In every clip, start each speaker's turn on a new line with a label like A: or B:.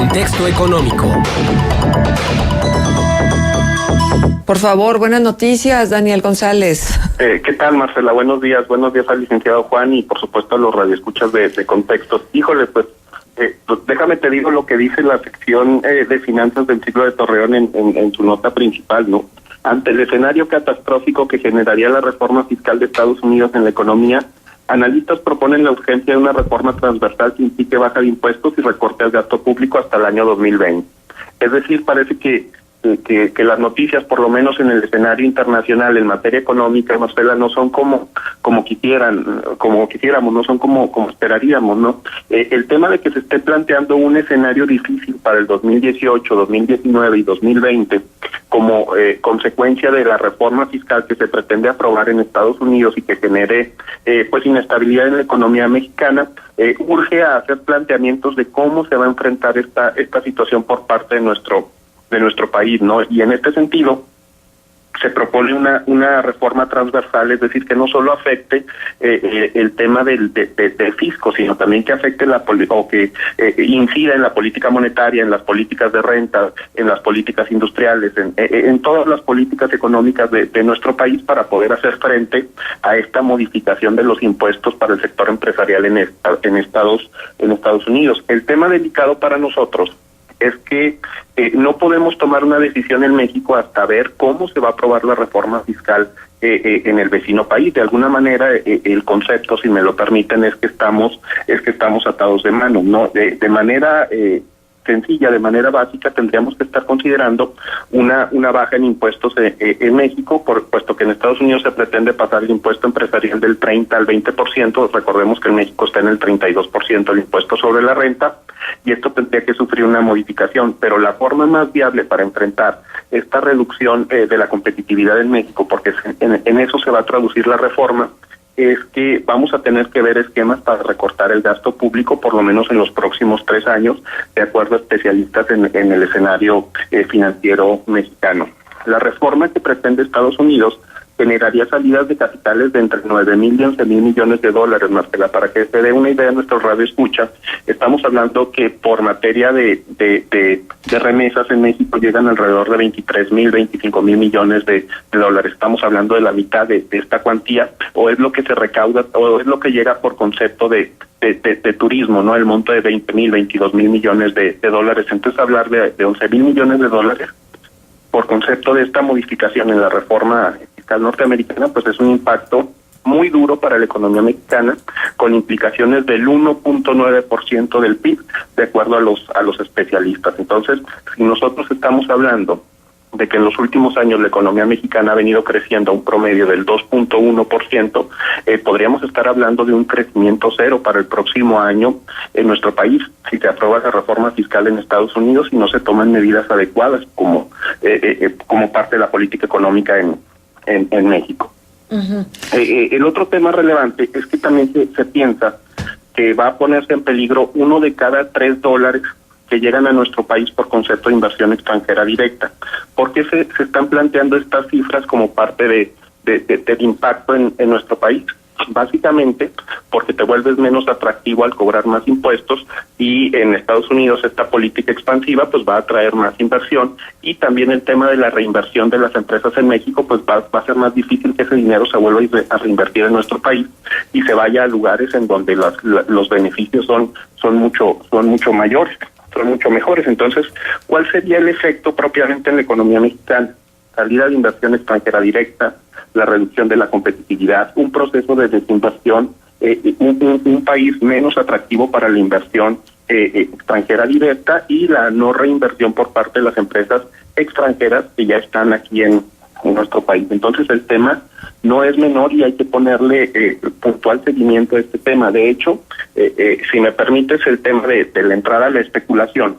A: Contexto económico.
B: Por favor, buenas noticias, Daniel González.
C: ¿Qué tal, Marcela? Buenos días al licenciado Juan y por supuesto a los radioescuchas de Contextos. Híjole, pues déjame te digo lo que dice la sección de finanzas del Siglo de Torreón en su nota principal, ¿no? Ante el escenario catastrófico que generaría la reforma fiscal de Estados Unidos en la economía, analistas proponen la urgencia de una reforma transversal que implique baja de impuestos y recorte al gasto público hasta el año 2020. Es decir, parece que las noticias, por lo menos en el escenario internacional en materia económica, Marcela, no son como quisiéramos, no son como esperaríamos, ¿no? El tema de que se esté planteando un escenario difícil para el 2018, 2019 y 2020 como consecuencia de la reforma fiscal que se pretende aprobar en Estados Unidos y que genere pues inestabilidad en la economía mexicana, urge a hacer planteamientos de cómo se va a enfrentar esta situación por parte de nuestro país, ¿no? Y en este sentido se propone una reforma transversal, es decir, que no solo afecte el tema del fisco, sino también que afecte incida en la política monetaria, en las políticas de renta, en las políticas industriales, en todas las políticas económicas de nuestro país para poder hacer frente a esta modificación de los impuestos para el sector empresarial en Estados Unidos. El tema delicado para nosotros es que no podemos tomar una decisión en México hasta ver cómo se va a aprobar la reforma fiscal en el vecino país. De alguna manera, el concepto, si me lo permiten, es que estamos atados de mano, ¿no? De manera sencilla, de manera básica, tendríamos que estar considerando una baja en impuestos en México, puesto que en Estados Unidos se pretende pasar el impuesto empresarial del 30 al 20%, recordemos que en México está en el 32% el impuesto sobre la renta, y esto tendría que sufrir una modificación, pero la forma más viable para enfrentar esta reducción de la competitividad en México, porque en eso se va a traducir la reforma, es que vamos a tener que ver esquemas para recortar el gasto público por lo menos en los próximos 3 años, de acuerdo a especialistas en el escenario financiero mexicano. La reforma que pretende Estados Unidos generaría salidas de capitales de entre 9,000 y 11,000 millones de dólares, Marcela. Para que se dé una idea de nuestro radio escucha, estamos hablando que por materia de remesas en México llegan alrededor de 23,000, 25,000 millones de dólares. Estamos hablando de la mitad de esta cuantía, o es lo que se recauda, o es lo que llega por concepto de turismo, ¿no? El monto de 20,000, 22,000 millones de dólares. Entonces hablar de 11,000 millones de dólares por concepto de esta modificación en la reforma fiscal norteamericana, pues es un impacto muy duro para la economía mexicana, con implicaciones del 1.9% del PIB, de acuerdo a los especialistas. Entonces, si nosotros estamos hablando de que en los últimos años la economía mexicana ha venido creciendo a un promedio del 2.1%, podríamos estar hablando de un crecimiento cero para el próximo año en nuestro país, si se aprueba la reforma fiscal en Estados Unidos y no se toman medidas adecuadas como parte de la política económica en México. Uh-huh. El otro tema relevante es que también se piensa que va a ponerse en peligro 1 de cada 3 dólares que llegan a nuestro país por concepto de inversión extranjera directa. ¿Por qué se están planteando estas cifras como parte del impacto en nuestro país? Básicamente porque te vuelves menos atractivo al cobrar más impuestos, y en Estados Unidos esta política expansiva pues va a traer más inversión, y también el tema de la reinversión de las empresas en México pues va a ser más difícil que ese dinero se vuelva a reinvertir en nuestro país y se vaya a lugares en donde los beneficios son mucho mayores, son mucho mejores. Entonces, ¿cuál sería el efecto propiamente en la economía mexicana? Salida de inversión extranjera directa, la reducción de la competitividad, un proceso de desinversión, un país menos atractivo para la inversión extranjera directa, y la no reinversión por parte de las empresas extranjeras que ya están aquí en nuestro país. Entonces el tema no es menor y hay que ponerle puntual seguimiento a este tema. De hecho, si me permites, el tema de la entrada a la especulación.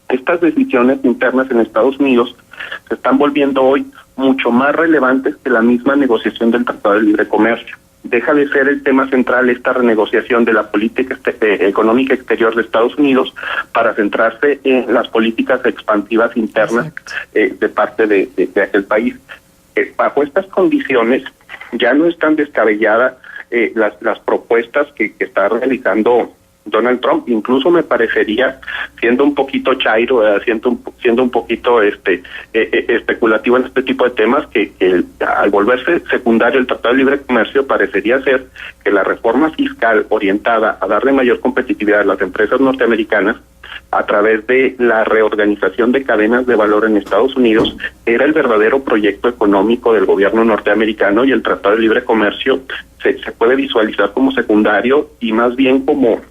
C: Estas decisiones internas en Estados Unidos se están volviendo hoy mucho más relevantes que la misma negociación del Tratado de Libre Comercio. Deja de ser el tema central esta renegociación de la política económica exterior de Estados Unidos para centrarse en las políticas expansivas internas de parte de aquel país. Bajo estas condiciones ya no están descabelladas las propuestas que está realizando Donald Trump. Incluso me parecería, siendo un poquito chairo, siendo un poquito especulativo en este tipo de temas, que al volverse secundario el Tratado de Libre Comercio, parecería ser que la reforma fiscal orientada a darle mayor competitividad a las empresas norteamericanas a través de la reorganización de cadenas de valor en Estados Unidos era el verdadero proyecto económico del gobierno norteamericano, y el Tratado de Libre Comercio se puede visualizar como secundario y más bien como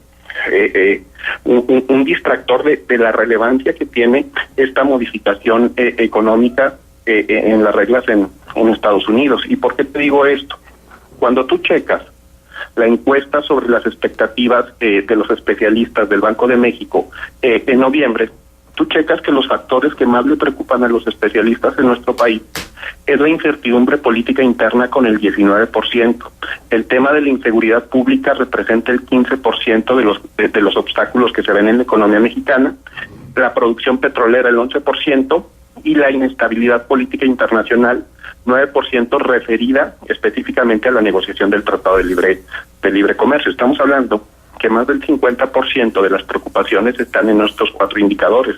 C: un distractor de la relevancia que tiene esta modificación económica en las reglas en Estados Unidos. ¿Y por qué te digo esto? Cuando tú checas la encuesta sobre las expectativas de los especialistas del Banco de México en noviembre, tú checas que los factores que más le preocupan a los especialistas en nuestro país es la incertidumbre política interna con el 19%. El tema de la inseguridad pública representa el 15% de los obstáculos que se ven en la economía mexicana, la producción petrolera el 11% y la inestabilidad política internacional 9%, referida específicamente a la negociación del Tratado de Libre Comercio. Estamos hablando que más del 50% de las preocupaciones están en estos 4 indicadores,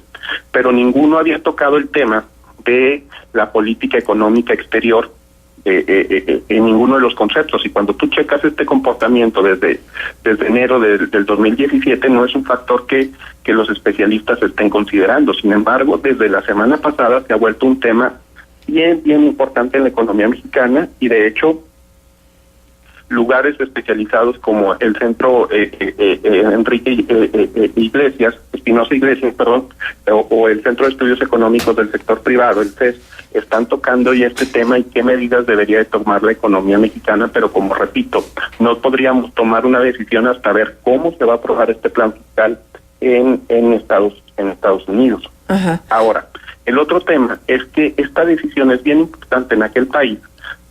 C: pero ninguno había tocado el tema de la política económica exterior en ninguno de los conceptos. Y cuando tú checas este comportamiento desde enero del 2017, no es un factor que los especialistas estén considerando. Sin embargo, desde la semana pasada se ha vuelto un tema bien importante en la economía mexicana, y de hecho lugares especializados como el Centro Espinosa Iglesias, o el Centro de Estudios Económicos del Sector Privado, el CES, están tocando ya este tema y qué medidas debería de tomar la economía mexicana, pero como repito, no podríamos tomar una decisión hasta ver cómo se va a aprobar este plan fiscal en Estados Unidos.
B: Ajá.
C: Ahora, el otro tema es que esta decisión es bien importante en aquel país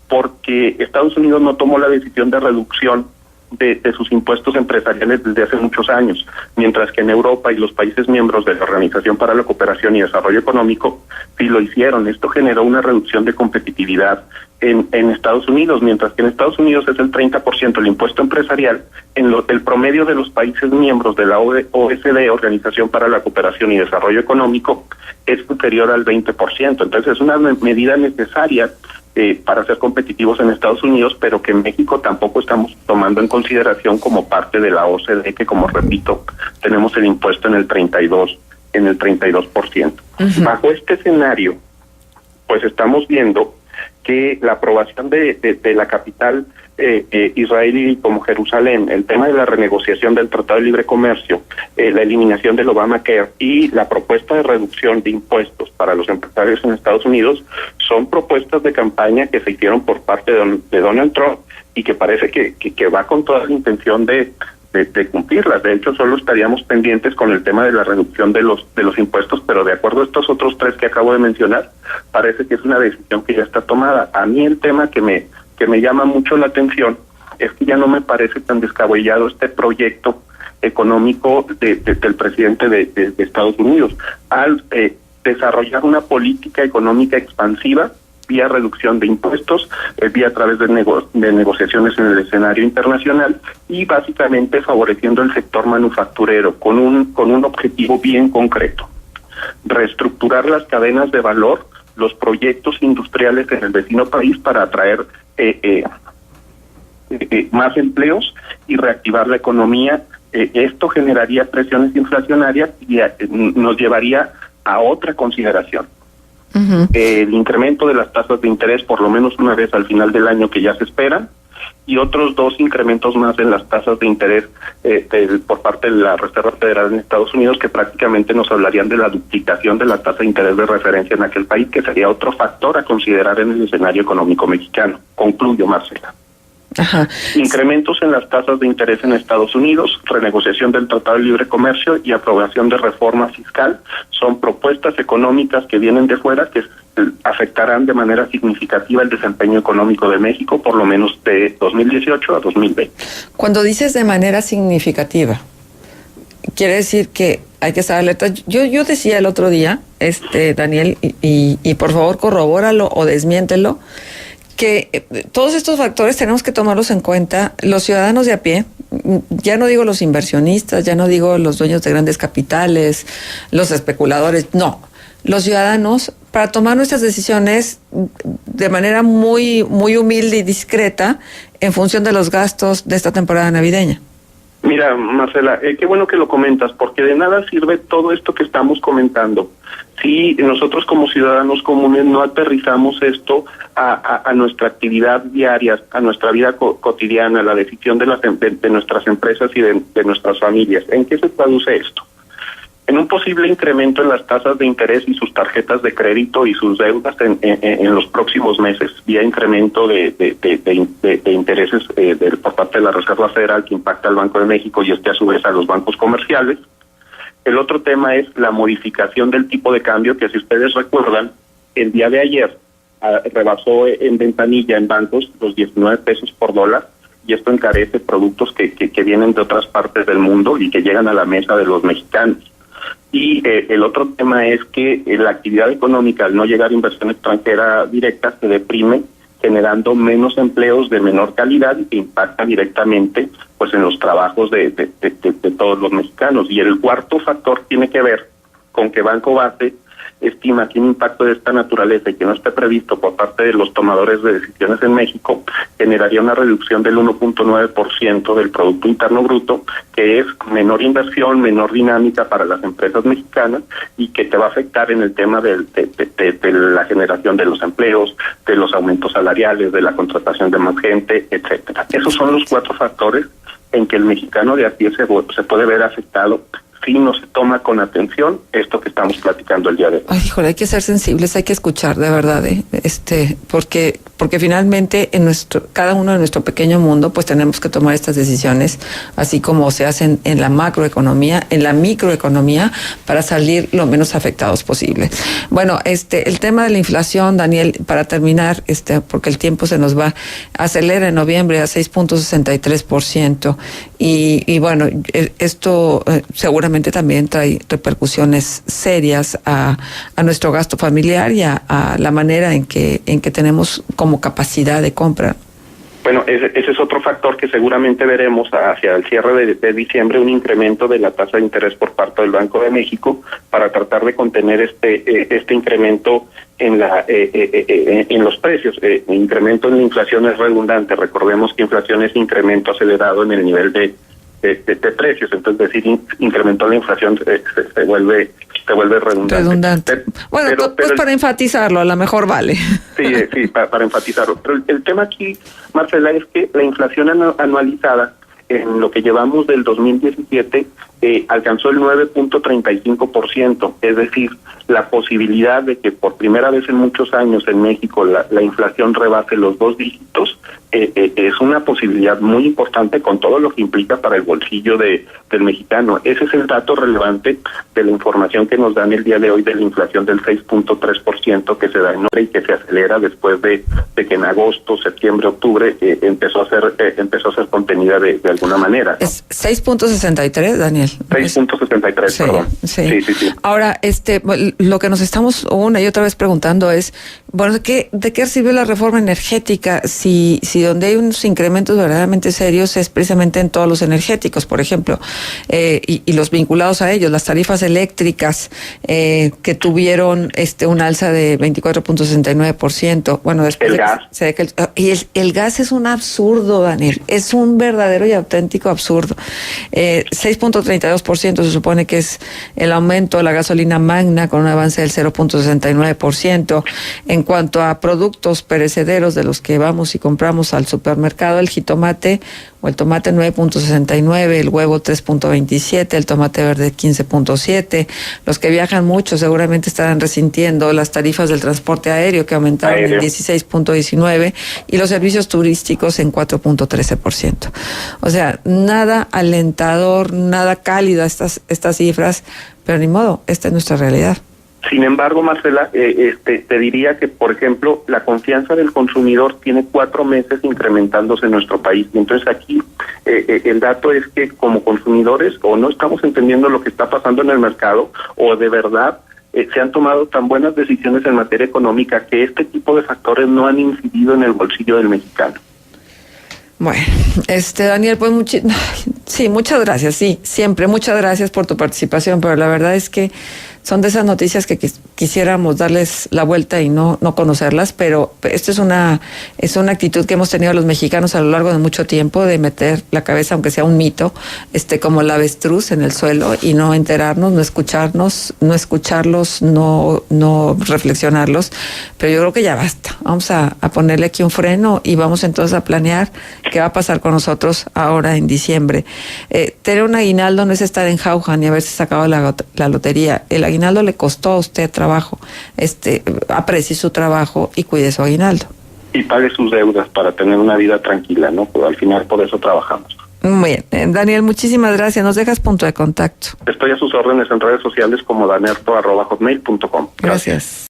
C: porque Estados Unidos no tomó la decisión de reducción de sus impuestos empresariales desde hace muchos años, mientras que en Europa y los países miembros de la Organización para la Cooperación y Desarrollo Económico sí lo hicieron. Esto generó una reducción de competitividad en Estados Unidos, mientras que en Estados Unidos es el 30% el impuesto empresarial. El promedio de los países miembros de la OECD, Organización para la Cooperación y Desarrollo Económico, es superior al 20%. Entonces es una medida necesaria para ser competitivos en Estados Unidos, pero que en México tampoco estamos tomando en consideración como parte de la OCDE, que, como repito, tenemos el impuesto en el 32%. Uh-huh. Bajo este escenario, pues estamos viendo que la aprobación de la capital israelí como Jerusalén, el tema de la renegociación del Tratado de Libre Comercio, la eliminación del Obamacare y la propuesta de reducción de impuestos para los empresarios en Estados Unidos son propuestas de campaña que se hicieron por parte de Donald Trump y que parece que va con toda la intención de cumplirlas. De hecho, solo estaríamos pendientes con el tema de la reducción de los impuestos, pero de acuerdo a estos otros 3 que acabo de mencionar, parece que es una decisión que ya está tomada. A mí el tema que me llama mucho la atención es que ya no me parece tan descabellado este proyecto económico del presidente de Estados Unidos al desarrollar una política económica expansiva vía reducción de impuestos, vía a través de negociaciones en el escenario internacional y básicamente favoreciendo el sector manufacturero con un objetivo bien concreto: reestructurar las cadenas de valor, los proyectos industriales en el vecino país para atraer más empleos y reactivar la economía. Esto generaría presiones inflacionarias y nos llevaría a otra consideración. Uh-huh. El incremento de las tasas de interés por lo menos una vez al final del año, que ya se esperan, y otros 2 incrementos más en las tasas de interés por parte de la Reserva Federal en Estados Unidos, que prácticamente nos hablarían de la duplicación de la tasa de interés de referencia en aquel país, que sería otro factor a considerar en el escenario económico mexicano. Concluyo, Marcela.
B: Ajá.
C: Incrementos en las tasas de interés en Estados Unidos, renegociación del Tratado de Libre Comercio y aprobación de reforma fiscal son propuestas económicas que vienen de fuera que afectarán de manera significativa el desempeño económico de México, por lo menos de 2018 a 2020.
B: Cuando dices de manera significativa, quiere decir que hay que estar alerta. Yo decía el otro día, Daniel, y por favor corrobóralo o desmiéntelo, que todos estos factores tenemos que tomarlos en cuenta los ciudadanos de a pie. Ya no digo los inversionistas, ya no digo los dueños de grandes capitales, los especuladores, no. Los ciudadanos, para tomar nuestras decisiones de manera muy, muy humilde y discreta en función de los gastos de esta temporada navideña.
C: Mira, Marcela, qué bueno que lo comentas, porque de nada sirve todo esto que estamos comentando si nosotros como ciudadanos comunes no aterrizamos esto a nuestra actividad diaria, a nuestra vida cotidiana, a la decisión de nuestras empresas y de nuestras familias. ¿En qué se traduce esto? En un posible incremento en las tasas de interés y sus tarjetas de crédito y sus deudas en los próximos meses, vía incremento de intereses por parte de la Reserva Federal, que impacta al Banco de México y a su vez a los bancos comerciales. El otro tema es la modificación del tipo de cambio, que si ustedes recuerdan, el día de ayer rebasó en ventanilla en bancos los 19 pesos por dólar, y esto encarece productos que vienen de otras partes del mundo y que llegan a la mesa de los mexicanos. Y el otro tema es que la actividad económica, al no llegar inversión extranjera directa, se deprime, generando menos empleos de menor calidad y que impacta directamente pues en los trabajos de todos los mexicanos. Y el cuarto factor tiene que ver con que Banco Base estima que un impacto de esta naturaleza y que no esté previsto por parte de los tomadores de decisiones en México generaría una reducción del 1.9% del Producto Interno Bruto, que es menor inversión, menor dinámica para las empresas mexicanas y que te va a afectar en el tema de la generación de los empleos, de los aumentos salariales, de la contratación de más gente, etcétera. Esos son los 4 factores en que el mexicano de a pie se puede ver afectado si no se toma con atención esto que estamos platicando el día de hoy.
B: Ay, híjole, hay que ser sensibles, hay que escuchar de verdad, porque finalmente cada uno de nuestro pequeño mundo, pues tenemos que tomar estas decisiones, así como se hacen en la macroeconomía, en la microeconomía, para salir lo menos afectados posible. Bueno, el tema de la inflación, Daniel, para terminar, porque el tiempo se nos va, acelera en noviembre a 6.63%, y bueno, esto seguramente también trae repercusiones serias a nuestro gasto familiar y a la manera en que tenemos como capacidad de compra.
C: Bueno, ese es otro factor que seguramente veremos hacia el cierre de diciembre, un incremento de la tasa de interés por parte del Banco de México para tratar de contener este incremento en los precios. Incremento en la inflación es redundante. Recordemos que inflación es incremento acelerado en el nivel de precios, entonces decir incrementó la inflación se vuelve redundante.
B: Bueno, pues para enfatizarlo, a lo mejor vale.
C: Sí, para enfatizarlo. Pero el tema aquí, Marcela, es que la inflación anualizada en lo que llevamos del 2017 alcanzó el 9.35%, es decir, la posibilidad de que por primera vez en muchos años en México la inflación rebase los 2 dígitos es una posibilidad muy importante con todo lo que implica para el bolsillo del mexicano. Ese es el dato relevante de la información que nos dan el día de hoy de la inflación del 6.3% que se da en noviembre y que se acelera después de que en agosto, septiembre, octubre empezó a ser contenida de alguna manera, ¿no? Es
B: 6.63, Daniel.
C: 6.63,
B: sí,
C: perdón.
B: Sí. Ahora, lo que nos estamos una y otra vez preguntando es, bueno, ¿de qué sirve la reforma energética si donde hay unos incrementos verdaderamente serios es precisamente en todos los energéticos, por ejemplo, y los vinculados a ellos, las tarifas eléctricas que tuvieron un alza de 24.69%, bueno, después
C: el gas.
B: Y el gas es un absurdo, Daniel, es un verdadero y auténtico absurdo. 6.32% se supone que es el aumento de la gasolina magna con un avance del 0.69%. En cuanto a productos perecederos de los que vamos y compramos al supermercado, el jitomate o el tomate 9.69, el huevo 3.27, el tomate verde 15.7. Los que viajan mucho seguramente estarán resintiendo las tarifas del transporte aéreo que aumentaron en 16.19 y los servicios turísticos en 4.13%. O sea, nada alentador, nada cálida estas cifras, pero ni modo, esta es nuestra realidad.
C: Sin embargo, Marcela, te diría que, por ejemplo, la confianza del consumidor tiene 4 meses incrementándose en nuestro país. Y entonces aquí el dato es que como consumidores o no estamos entendiendo lo que está pasando en el mercado o de verdad se han tomado tan buenas decisiones en materia económica que este tipo de factores no han incidido en el bolsillo del mexicano.
B: Bueno, Daniel, pues sí, muchas gracias, sí, siempre, muchas gracias por tu participación, pero la verdad es que son de esas noticias que quisiéramos darles la vuelta y no conocerlas, pero esto es una actitud que hemos tenido los mexicanos a lo largo de mucho tiempo, de meter la cabeza, aunque sea un mito, como el avestruz en el suelo, y no enterarnos, no escucharlos, no reflexionarlos, pero yo creo que ya basta. Vamos a ponerle aquí un freno y vamos entonces a planear qué va a pasar con nosotros ahora en diciembre. Tener un aguinaldo no es estar en jauja ni haberse sacado la lotería. El aguinaldo le costó a usted trabajo. Aprecie su trabajo y cuide su aguinaldo.
C: Y pague sus deudas para tener una vida tranquila, ¿no? Pues al final por eso trabajamos.
B: Muy bien. Daniel, muchísimas gracias. Nos dejas punto de contacto.
C: Estoy a sus órdenes en redes sociales como danerto@hotmail.com.
B: Gracias.